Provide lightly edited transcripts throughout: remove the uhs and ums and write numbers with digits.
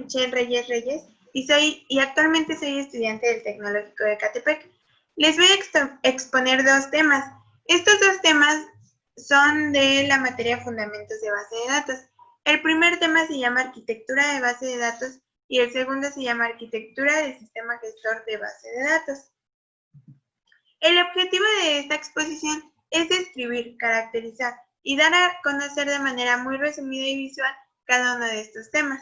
Michelle Reyes Reyes y actualmente soy estudiante del Tecnológico de Ecatepec. Les voy a exponer dos temas. Estos dos temas son de la materia Fundamentos de Base de Datos. El primer tema se llama Arquitectura de Base de Datos y el segundo se llama Arquitectura de Sistema Gestor de Base de Datos. El objetivo de esta exposición es describir, caracterizar y dar a conocer de manera muy resumida y visual cada uno de estos temas.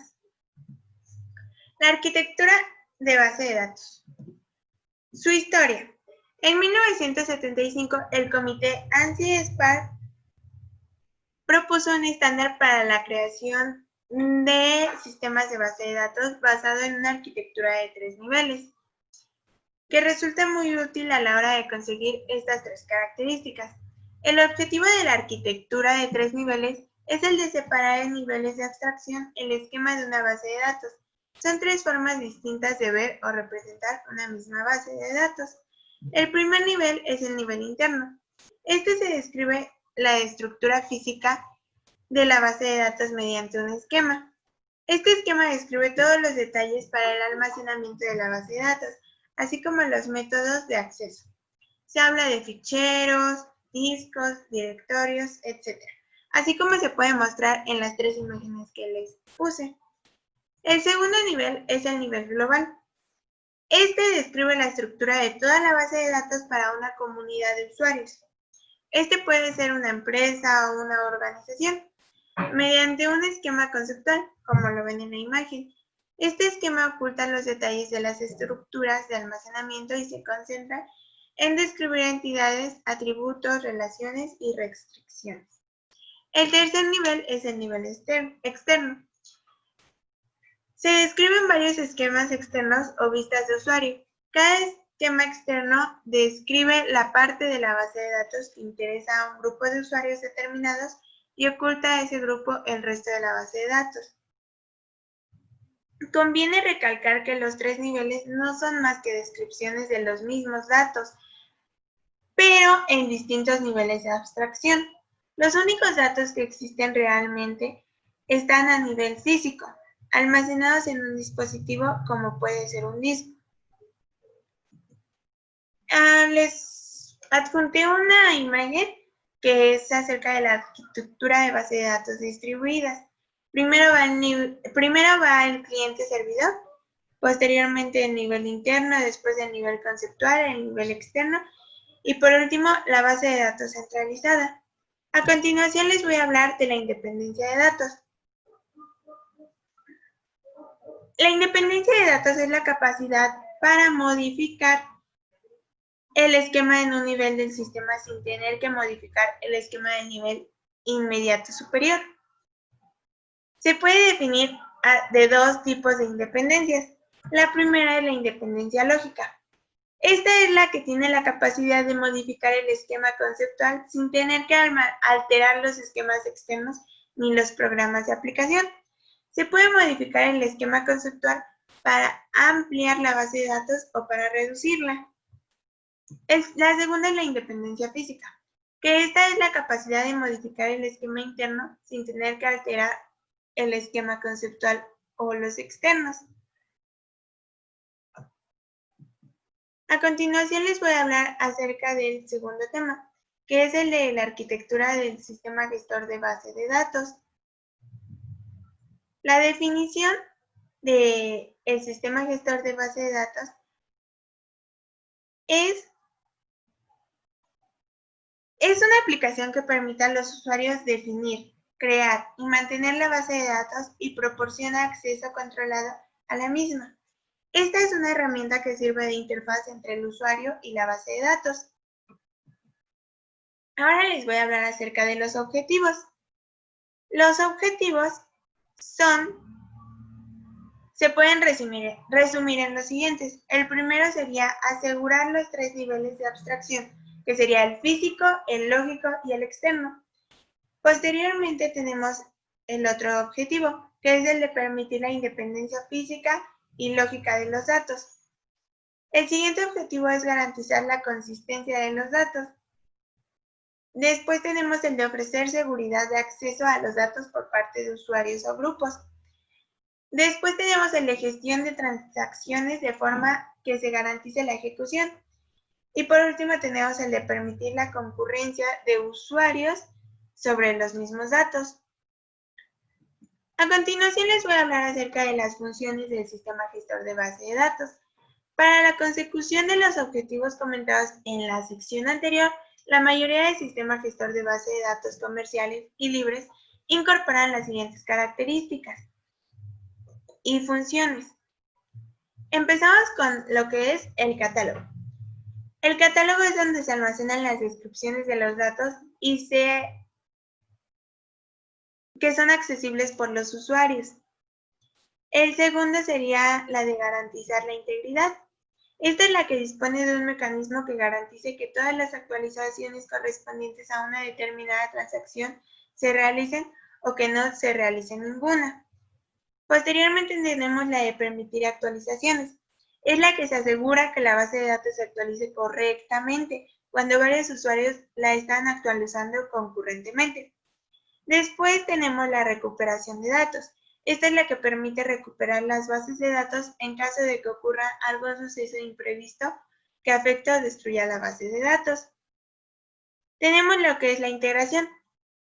La arquitectura de base de datos. Su historia. En 1975, el comité ANSI-SPARC propuso un estándar para la creación de sistemas de base de datos basado en una arquitectura de 3 niveles, que resulta muy útil a la hora de conseguir estas tres características. El objetivo de la arquitectura de 3 niveles es el de separar en niveles de abstracción el esquema de una base de datos. Son 3 formas distintas de ver o representar una misma base de datos. El primer nivel es el nivel interno. Este se describe la estructura física de la base de datos mediante un esquema. Este esquema describe todos los detalles para el almacenamiento de la base de datos, así como los métodos de acceso. Se habla de ficheros, discos, directorios, etc. Así como se puede mostrar en las 3 imágenes que les puse. El segundo nivel es el nivel global. Este describe la estructura de toda la base de datos para una comunidad de usuarios. Este puede ser una empresa o una organización, mediante un esquema conceptual, como lo ven en la imagen. Este esquema oculta los detalles de las estructuras de almacenamiento y se concentra en describir entidades, atributos, relaciones y restricciones. El tercer nivel es el nivel externo. Se describen varios esquemas externos o vistas de usuario. Cada esquema externo describe la parte de la base de datos que interesa a un grupo de usuarios determinados y oculta a ese grupo el resto de la base de datos. Conviene recalcar que los 3 niveles no son más que descripciones de los mismos datos, pero en distintos niveles de abstracción. Los únicos datos que existen realmente están a nivel físico, almacenados en un dispositivo como puede ser un disco. Les adjunté una imagen que es acerca de la arquitectura de base de datos distribuidas. Primero va el cliente servidor, posteriormente el nivel interno, después el nivel conceptual, el nivel externo y por último la base de datos centralizada. A continuación les voy a hablar de la independencia de datos. La independencia de datos es la capacidad para modificar el esquema en un nivel del sistema sin tener que modificar el esquema del nivel inmediato superior. Se puede definir de 2 tipos de independencias. La primera es la independencia lógica. Esta es la que tiene la capacidad de modificar el esquema conceptual sin tener que alterar los esquemas externos ni los programas de aplicación. Se puede modificar el esquema conceptual para ampliar la base de datos o para reducirla. La segunda es la independencia física, que esta es la capacidad de modificar el esquema interno sin tener que alterar el esquema conceptual o los externos. A continuación les voy a hablar acerca del segundo tema, que es el de la arquitectura del sistema gestor de base de datos. La definición del sistema gestor de base de datos es una aplicación que permite a los usuarios definir, crear y mantener la base de datos y proporciona acceso controlado a la misma. Esta es una herramienta que sirve de interfaz entre el usuario y la base de datos. Ahora les voy a hablar acerca de los objetivos. Los objetivos se pueden resumir en los siguientes. El primero sería asegurar los 3 niveles de abstracción, que sería el físico, el lógico y el externo. Posteriormente tenemos el otro objetivo, que es el de permitir la independencia física y lógica de los datos. El siguiente objetivo es garantizar la consistencia de los datos. Después tenemos el de ofrecer seguridad de acceso a los datos por parte de usuarios o grupos. Después tenemos el de gestión de transacciones de forma que se garantice la ejecución. Y por último tenemos el de permitir la concurrencia de usuarios sobre los mismos datos. A continuación les voy a hablar acerca de las funciones del sistema gestor de base de datos. Para la consecución de los objetivos comentados en la sección anterior, la mayoría del sistema gestor de base de datos comerciales y libres incorporan las siguientes características y funciones. Empezamos con lo que es el catálogo. El catálogo es donde se almacenan las descripciones de los datos y que son accesibles por los usuarios. El segundo sería la de garantizar la integridad. Esta es la que dispone de un mecanismo que garantice que todas las actualizaciones correspondientes a una determinada transacción se realicen o que no se realice ninguna. Posteriormente tenemos la de permitir actualizaciones. Es la que se asegura que la base de datos se actualice correctamente cuando varios usuarios la están actualizando concurrentemente. Después tenemos la recuperación de datos. Esta es la que permite recuperar las bases de datos en caso de que ocurra algún suceso imprevisto que afecte o destruya la base de datos. Tenemos lo que es la integración,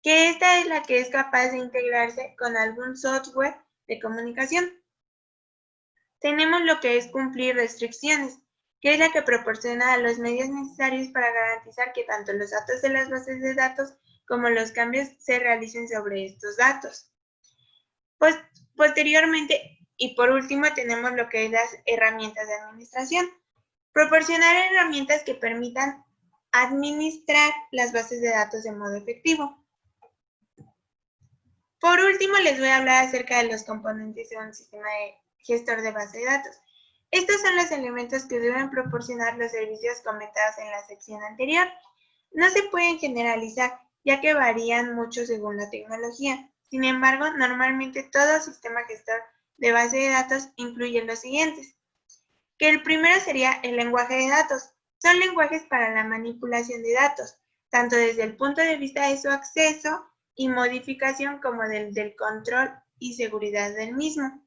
que esta es la que es capaz de integrarse con algún software de comunicación. Tenemos lo que es cumplir restricciones, que es la que proporciona los medios necesarios para garantizar que tanto los datos de las bases de datos como los cambios se realicen sobre estos datos. Posteriormente, y por último, tenemos lo que es las herramientas de administración. Proporcionar herramientas que permitan administrar las bases de datos de modo efectivo. Por último, les voy a hablar acerca de los componentes de un sistema de gestor de base de datos. Estos son los elementos que deben proporcionar los servicios comentados en la sección anterior. No se pueden generalizar, ya que varían mucho según la tecnología. Sin embargo, normalmente todo sistema gestor de base de datos incluye los siguientes. Que el primero sería el lenguaje de datos. Son lenguajes para la manipulación de datos, tanto desde el punto de vista de su acceso y modificación como del control y seguridad del mismo.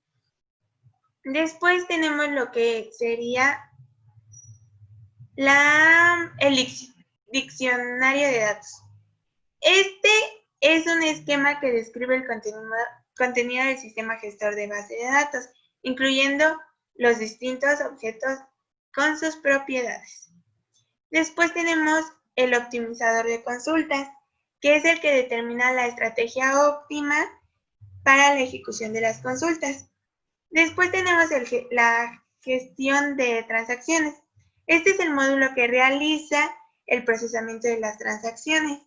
Después tenemos lo que sería el diccionario de datos. Este es un esquema que describe el contenido del sistema gestor de base de datos, incluyendo los distintos objetos con sus propiedades. Después tenemos el optimizador de consultas, que es el que determina la estrategia óptima para la ejecución de las consultas. Después tenemos la gestión de transacciones. Este es el módulo que realiza el procesamiento de las transacciones.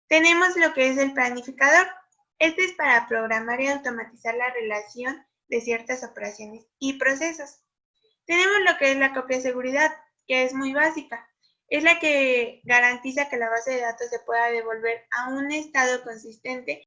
Tenemos lo que es el planificador. Este es para programar y automatizar la relación de ciertas operaciones y procesos. Tenemos lo que es la copia de seguridad, que es muy básica. Es la que garantiza que la base de datos se pueda devolver a un estado consistente